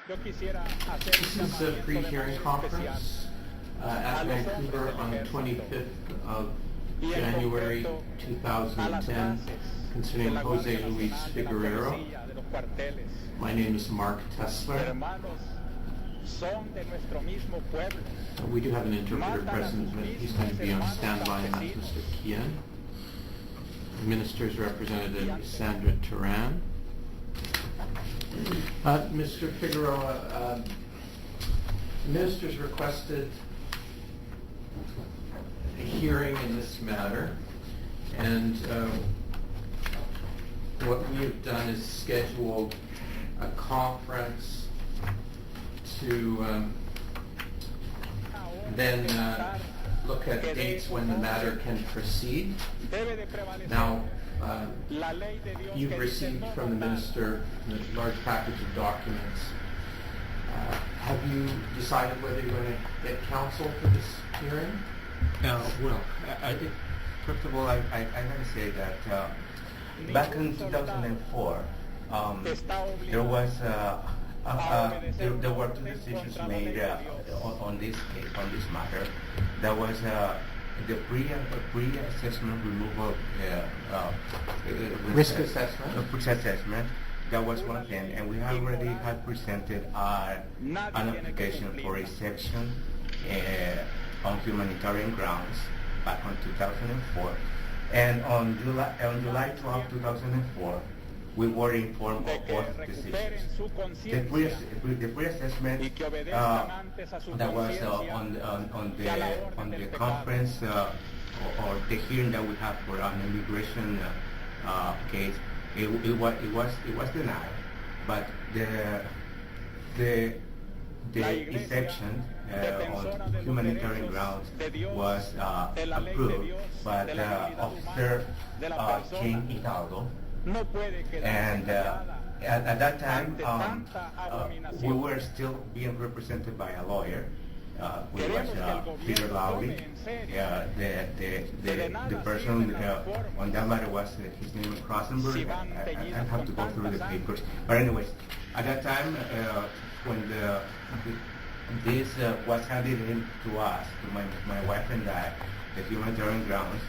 This is a pre-hearing conference at Vancouver on the 25th of January 2010 concerning Jose Luis Figueroa. My name is Mark Tesler. We do have an interpreter present, but he's going to be on standby, and that's Mr. Kian. The minister's representative, Sandra Turan. Mr. Figueroa, the minister's requested a hearing in this matter, and what we have done is scheduled a conference to then look at dates when the matter can proceed. Now, you've received from the minister a large package of documents. Have you decided whether you're going to get counsel for this hearing? Well, I think, first of all, I have to say that back in 2004, there was there were two decisions made on this case, on this matter. There was the pre-assessment removal risk assessment. Risk assessment. That was one thing, and we already had presented an application for a section on humanitarian grounds back on 2004, and on July 12, 2004. We were informed of both decisions. The pre-assessment that was on the conference or the hearing that we had for an immigration case, it was denied, but the exception on humanitarian grounds was approved by Officer King Hidalgo. And at that time, we were still being represented by a lawyer, which was Peter Lowry. The person on that matter was his name was Crossenberg. I have to go through the papers. But anyways, at that time, when this was handed in to us, to my wife and I, the humanitarian grounds,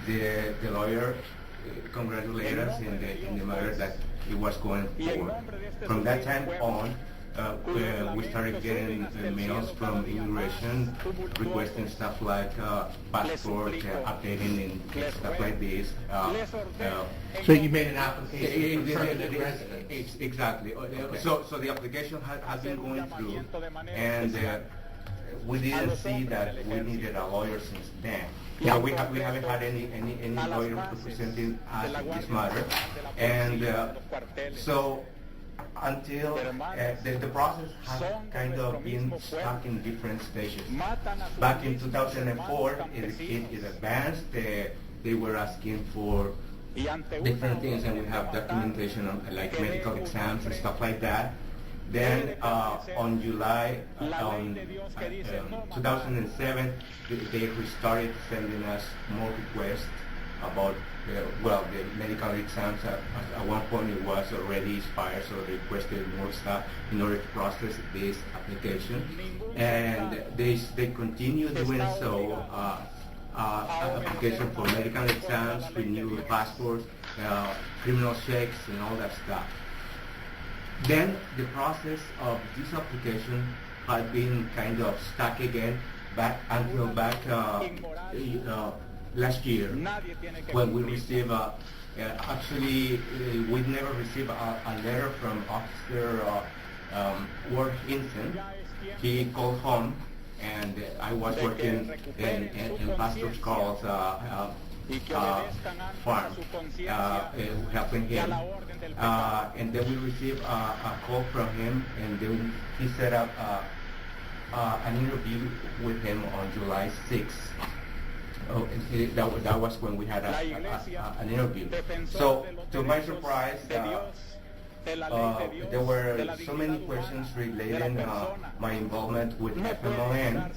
the lawyer congratulated us in the matter that it was going forward. From that time on, we started getting mails from immigration requesting stuff like passport, updating and stuff like this. So you made an application for permanent residence? Exactly. Okay. So the application has been going through, and we didn't see that we needed a lawyer since then. Yeah, we haven't had any lawyer representing us in this matter, and so until the process has kind of been stuck in different stages. Back in 2004, it advanced. They were asking for different things, and we have documentation on like medical exams and stuff like that. Then on July 2007, they restarted sending us more requests about the medical exams. At one point it was already expired, so they requested more stuff in order to process this application, and they continue doing so. Application for medical exams, renewed passports, criminal checks, and all that stuff. Then the process of this application had been kind of stuck again until last year, when we received actually we never received a letter from Officer Ward Hinton. He called home, and I was working in Pastor Carl's farm, helping him. And then we received a call from him, and then he set up an interview with him on July 6th. That was when we had an interview. So, to my surprise, there were so many questions relating my involvement with FMLN,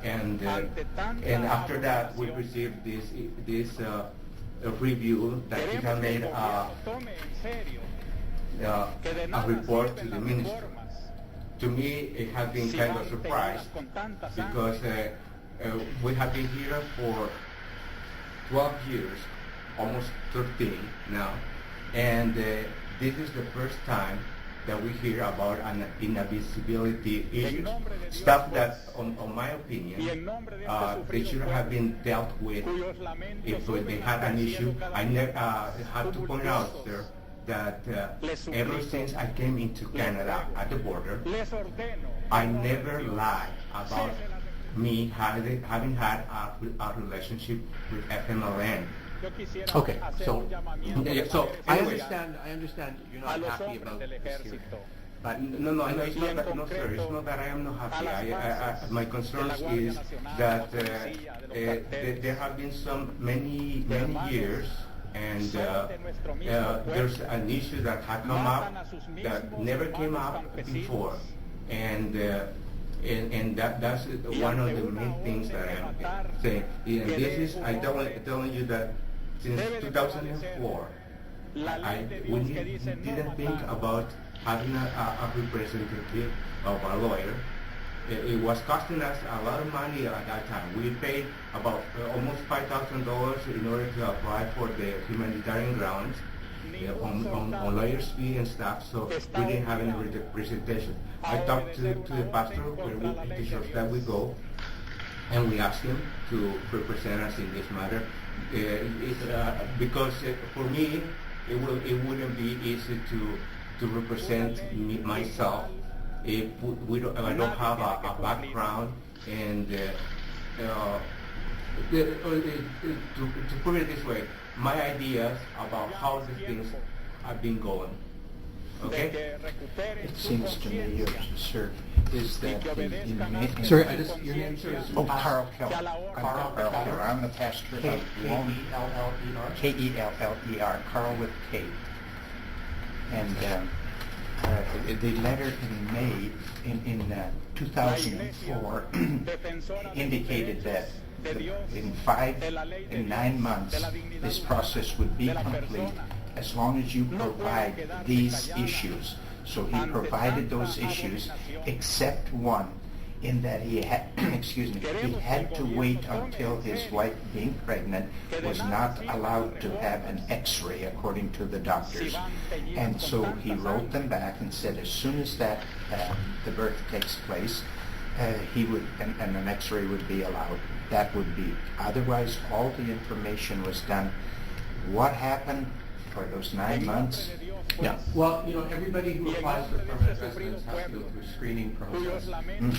and after that we received this review that he had made a report to the minister. To me, it has been kind of a surprise because we have been here for 12 years, almost 13 now, and this is the first time that we hear about an inadmissibility issues, stuff that, on my opinion, they should have been dealt with if they had an issue. I have to point out, sir, that ever since I came into Canada at the border, I never lied about me having had a relationship with FMLN. Okay, so I anyways, understand you're not happy about this hearing. But no, it's not that, no, sir. It's not that I am not happy. My concern is that there have been many years, and there's an issue that had come up that never came up before, and that's one of the main things that I'm saying. And this is, I'm telling you that since 2004, we didn't think about having a representative of a lawyer. It was costing us a lot of money at that time. We paid about almost $5,000 in order to apply for the humanitarian grounds on lawyers' fee and stuff, so we didn't have any representation. I talked to the pastor where the church that we go, and we asked him to represent us in this matter, because for me, it wouldn't be easy to represent myself if I don't have a background and to put it this way, my ideas about how the things have been going. Okay? It seems to me, sir, is that Sir, your name, sir, is Carl Keller. Carl Keller. I'm the pastor of K-E-L-L-E-R? K-E-L-L-E-R, Carl with K. And the letter in May, in 2004, indicated that in 9 months, this process would be complete as long as you provide these issues. So he provided those issues, except one, in that he had, excuse me, he had to wait until his wife, being pregnant, was not allowed to have an X-ray according to the doctors. And so he wrote them back and said as soon as that the birth takes place, he would, and an X-ray would be allowed. That would be. Otherwise, all the information was done. What happened for those 9 months? Yeah, well, everybody who applies for permanent residence has to go through a screening process.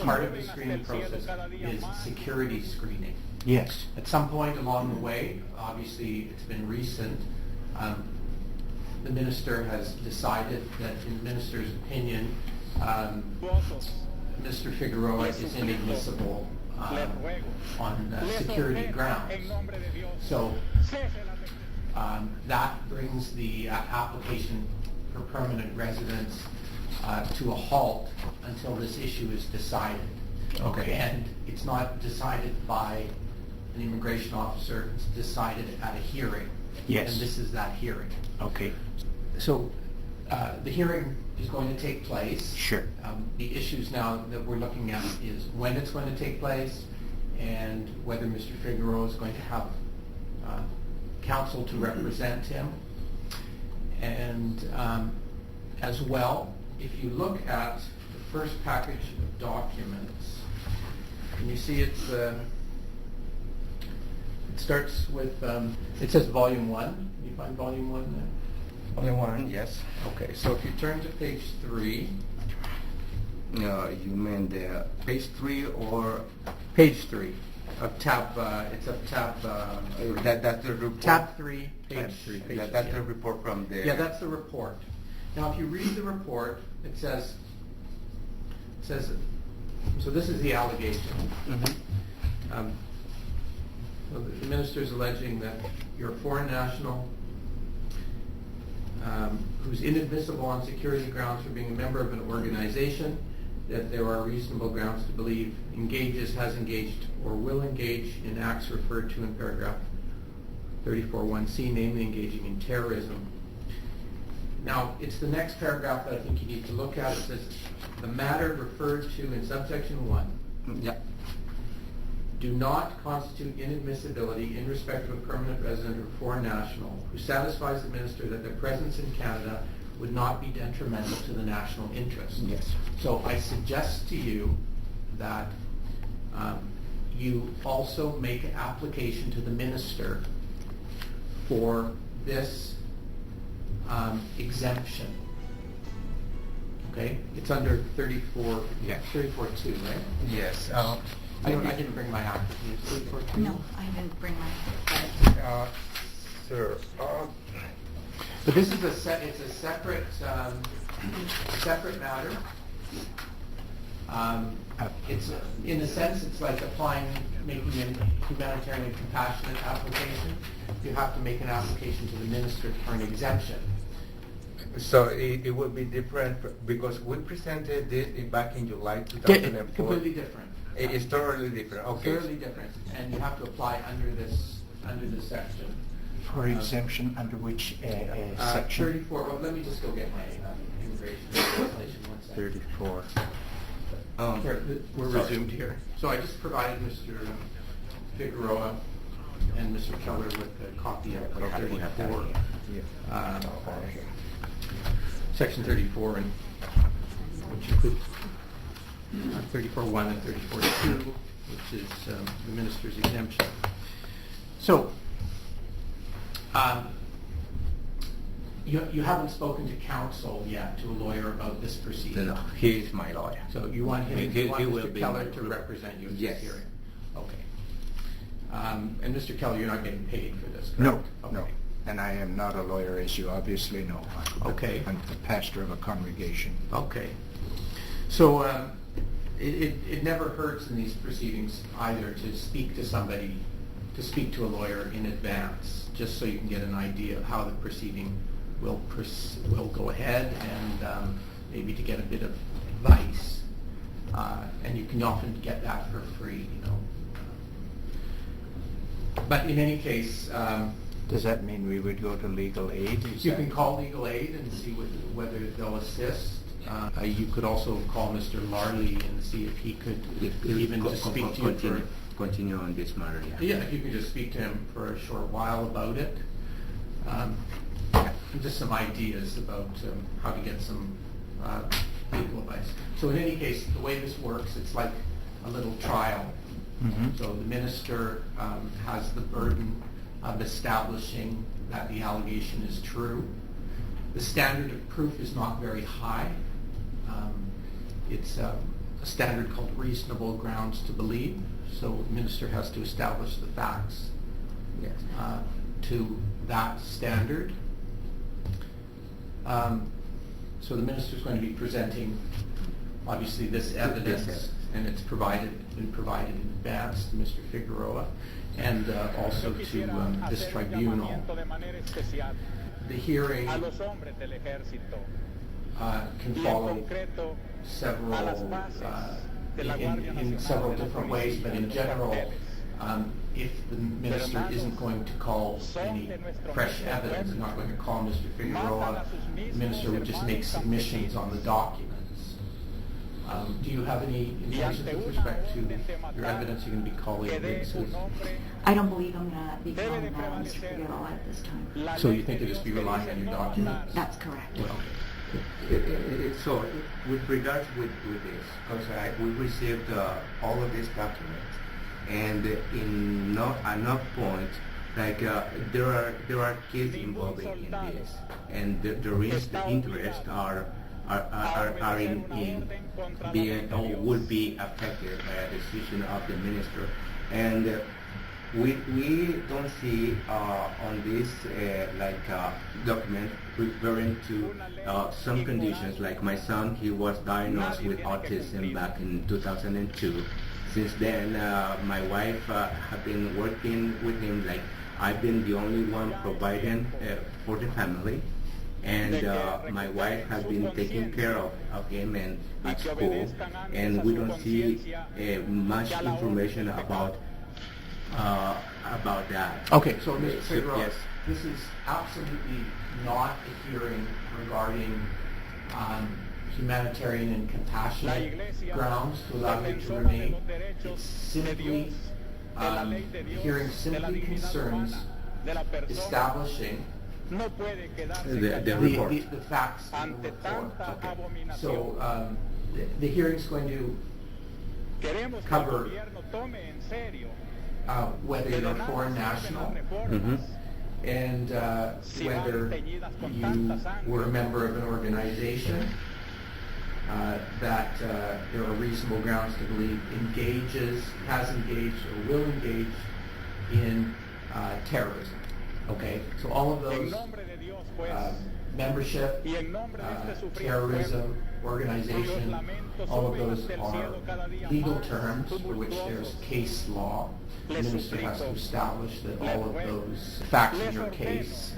Part of the screening process is security screening. Yes. At some point along the way, obviously it's been recent, the minister has decided that in the minister's opinion, Mr. Figueroa is inadmissible on security grounds. So that brings the application for permanent residence to a halt until this issue is decided. Okay. And it's not decided by an immigration officer, it's decided at a hearing. Yes. And this is that hearing. Okay. So the hearing is going to take place. Sure. The issues now that we're looking at is when it's going to take place and whether Mr. Figueroa is going to have counsel to represent him. And as well, if you look at the first package of documents, and you see it starts with, it says Volume 1. Can you find Volume 1 there? Volume 1, yes. Okay, so if you turn to page 3. You mean the page 3 or? Page 3 of tab, it's up tab, That's the report. tab 3, page 3. That's the report from the. Yeah, that's the report. Now, if you read the report, it says, so this is the allegation. Mm-hmm. So the minister is alleging that you're a foreign national who's inadmissible on security grounds for being a member of an organization that there are reasonable grounds to believe has engaged or will engage in acts referred to in paragraph 34.1c, namely engaging in terrorism. Now, it's the next paragraph that I think you need to look at. It says, the matter referred to in subsection 1 Yeah. do not constitute inadmissibility in respect of a permanent resident or foreign national who satisfies the minister that their presence in Canada would not be detrimental to the national interest. Yes. So I suggest to you that you also make an application to the minister for this exemption. Okay? It's under 34, Yeah. 34.2, right? Yes. I didn't bring my application. 34.2? No, I didn't bring my. Sir. But this is it's a separate matter. It's in a sense, it's like making a humanitarian and compassionate application. You have to make an application to the minister for an exemption. So it would be different because we presented this back in July 2004. Completely different. It's totally different. Okay. Totally different, and you have to apply under this section. For exemption under which section? 34. Well, let me just go get my immigration legislation. 1 second. 34. Here, we're Sorry. resumed here. So I just provided Mr. Figueroa and Mr. Keller with a copy of 34, section 34, and which includes 34.1 and 34.2, which is the minister's exemption. So you haven't spoken to counsel yet, to a lawyer about this proceeding. No, he is my lawyer. So you want him, He you want will Mr. be Keller my- to represent you in Yes. this hearing? Okay. And Mr. Keller, you're not getting paid for this, correct? No, Okay. no. And I am not a lawyer, as you obviously know. Okay. I'm the pastor of a congregation. Okay. So it never hurts in these proceedings either to speak to somebody, to speak to a lawyer in advance, just so you can get an idea of how the proceeding will go ahead, and maybe to get a bit of advice. And you can often get that for free, you know. But in any case, Does that mean we would go to legal aid? Is you that- can call legal aid and see whether they'll assist. You could also call Mr. Larley and see if he could even just speak to you for... Continue on this matter. Yeah, if you could just speak to him for a short while about it. Just some ideas about how to get some legal advice. So in any case, the way this works, it's like a little trial. Mhm. So the minister has the burden of establishing that the allegation is true. The standard of proof is not very high. It's a standard called reasonable grounds to believe. So the minister has to establish the facts Yes. to that standard. So the minister is going to be presenting, obviously, this evidence, Yes. and it's been provided in advance to Mr. Figueroa, and also to this tribunal. The hearing can follow several in several different ways, but in general, if the minister isn't going to call any fresh evidence, not going to call Mr. Figueroa, the minister would just make submissions on the documents. Do you have any intentions with respect to your evidence you're going to be calling witnesses? I don't believe I'm going to be calling Mr. Figueroa at this time. So you think you'll just be relying on your documents? That's correct. Well, So, with regards with this, because we received all of these documents, and in enough point, like there are kids involved in this, and there is the interest are in being or would be affected by a decision of the minister, and we don't see on this document referring to some conditions. Like my son, he was diagnosed with autism back in 2002. Since then, my wife have been working with him. Like I've been the only one providing for the family, and my wife has been taking care of him and at school. And we don't see much information about that. okay, so Mr. Figueroa, Yes. this is absolutely not a hearing regarding humanitarian and compassionate grounds to allow you to remain. It's simply, the hearing simply concerns establishing The report. the facts in the report. Okay. So the hearing's going to cover whether you're a foreign national and whether you were a member of an organization that there are reasonable grounds to believe has engaged or will engage in terrorism. Okay, so all of those membership, terrorism, organization, all of those are legal terms for which there's case law. The minister has to establish that all of those facts in your case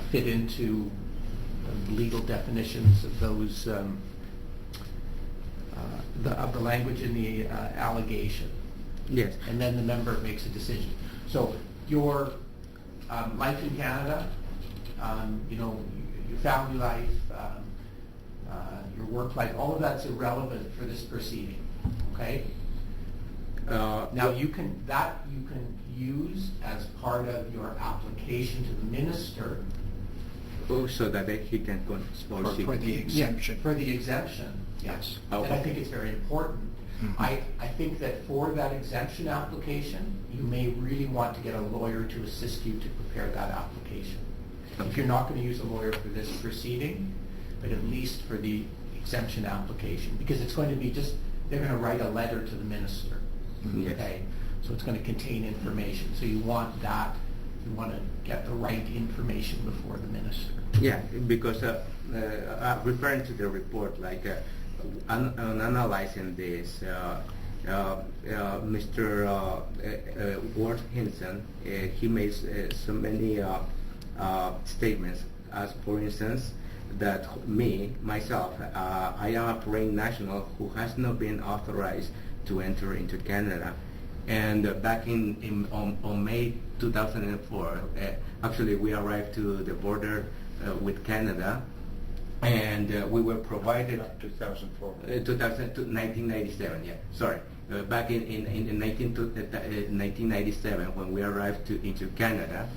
fit into legal definitions of those of the language in the allegation. Yes. And then the member makes a decision. So your life in Canada, your family life, your work life, all of that's irrelevant for this proceeding. Okay. Now you can use as part of your application to the minister. Oh, so that he can go For the exemption. Yeah, for the exemption, yes. Okay. And I think it's very important. Mm-hmm. I think that for that exemption application, you may really want to get a lawyer to assist you to prepare that application. If you're not going to use a lawyer for this proceeding, but at least for the exemption application, because it's going to be they're going to write a letter to the minister. Yes. Okay? So it's going to contain information. So you want to get the right information before the minister. Yeah, because referring to the report, like on analyzing this, Mr. Ward Hinson, he made so many statements, as for instance, that myself, I am a foreign national who has not been authorized to enter into Canada. And back on May 2004, actually we arrived to the border with Canada, and we were provided 2004. 1997. Yeah, sorry. Back in 1997, when we arrived into Canada,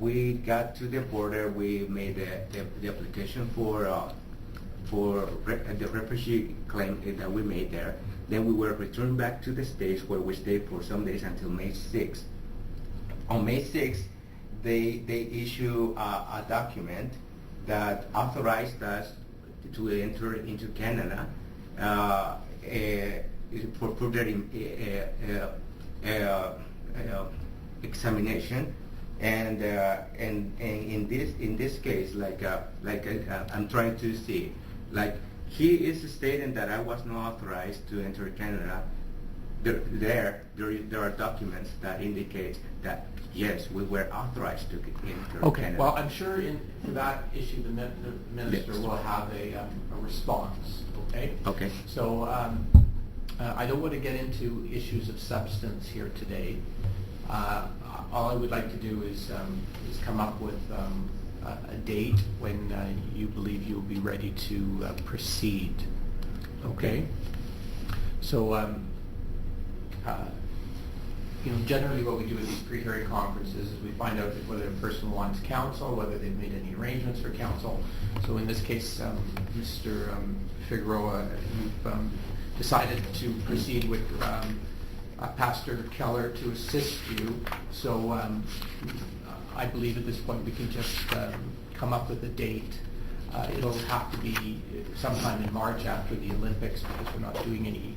we got to the border. We made the application for the refugee claim that we made there. Then we were returned back to the States, where we stayed for some days until May 6th. On May 6th, they issue a document that authorized us to enter into Canada for further examination. And in this case, I'm trying to see, like, he is stating that I was not authorized to enter Canada. There are documents that indicate that yes, we were authorized to enter Canada. Well, I'm sure for that issue, the minister will have a response. Okay. Okay. So I don't want to get into issues of substance here today. All I would like to do is come up with a date when you believe you'll be ready to proceed. Okay. So, generally what we do with these pre-hearing conferences is we find out whether a person wants counsel, whether they've made any arrangements for counsel. So in this case, Mr. Figueroa, you've decided to proceed with Pastor Keller to assist you. So I believe at this point we can just come up with a date. It'll have to be sometime in March after the Olympics, because we're not doing any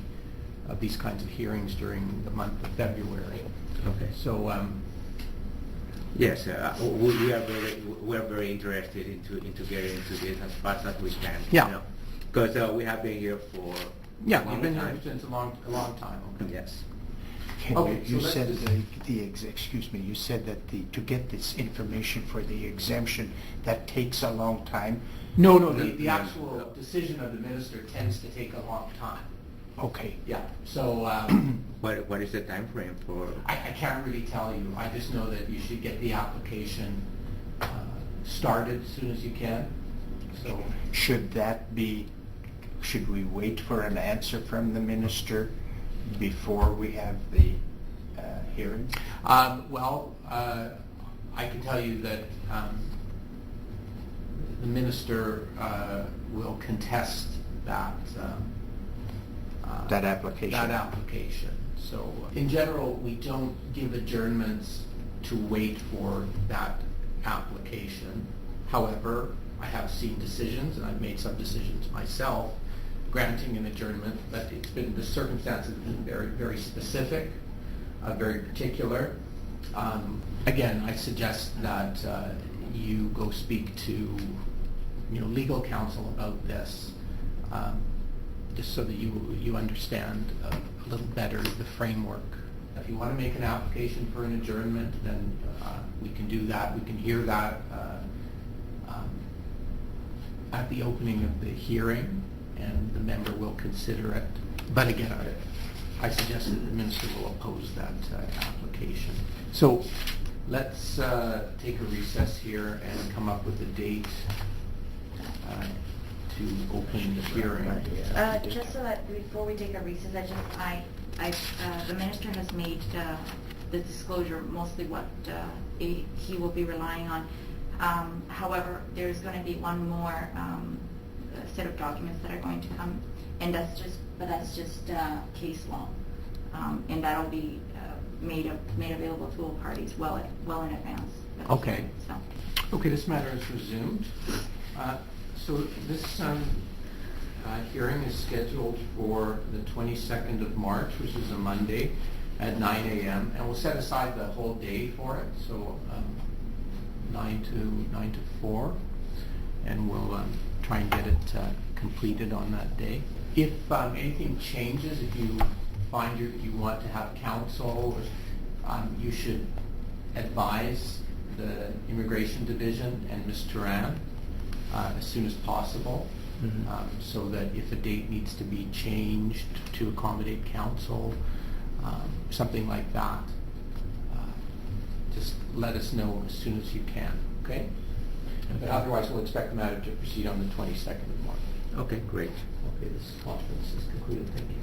of these kinds of hearings during the month of February. Okay. So yes, we are very interested into getting into this as fast as we can. Yeah. Because we have been here for yeah, a long you've been time. here since a long time. Okay. Yes. Okay, You so said let's excuse me. You said that to get this information for the exemption, that takes a long time. No, the actual decision of the minister tends to take a long time. Okay. Yeah, so What is the time frame for? I can't really tell you. I just know that you should get the application started as soon as you can. So Should we wait for an answer from the minister before we have the hearing? well, I can tell you that the minister will contest that That application? That application. So in general, we don't give adjournments to wait for that application. However, I have seen decisions, and I've made some decisions myself, granting an adjournment, but the circumstances have been very, very specific, very particular. Again, I suggest that you go speak to legal counsel about this, just so that you understand a little better the framework. If you want to make an application for an adjournment, then we can do that. We can hear that at the opening of the hearing, and the member will consider it. But again, I suggest that the minister will oppose that application. So let's take a recess here and come up with a date to open the hearing. Just so that before we take a recess, the minister has made the disclosure mostly what he will be relying on. However, there's going to be one more set of documents that are going to come, and that's just case law, and that'll be made available to all parties well in advance. Okay. So. Okay, this matter is resumed. So this hearing is scheduled for the 22nd of March, which is a Monday, at 9 a.m. And we'll set aside the whole day for it, so 9 to 4, and we'll try and get it completed on that day. If anything changes, if you find you want to have counsel, you should advise the Immigration Division and Ms. Turan as soon as possible, so that if a date needs to be changed to accommodate counsel, something like that, just let us know as soon as you can, okay? But otherwise, we'll expect the matter to proceed on the 22nd of March. Okay, great. Okay, this conference is concluded. Thank you.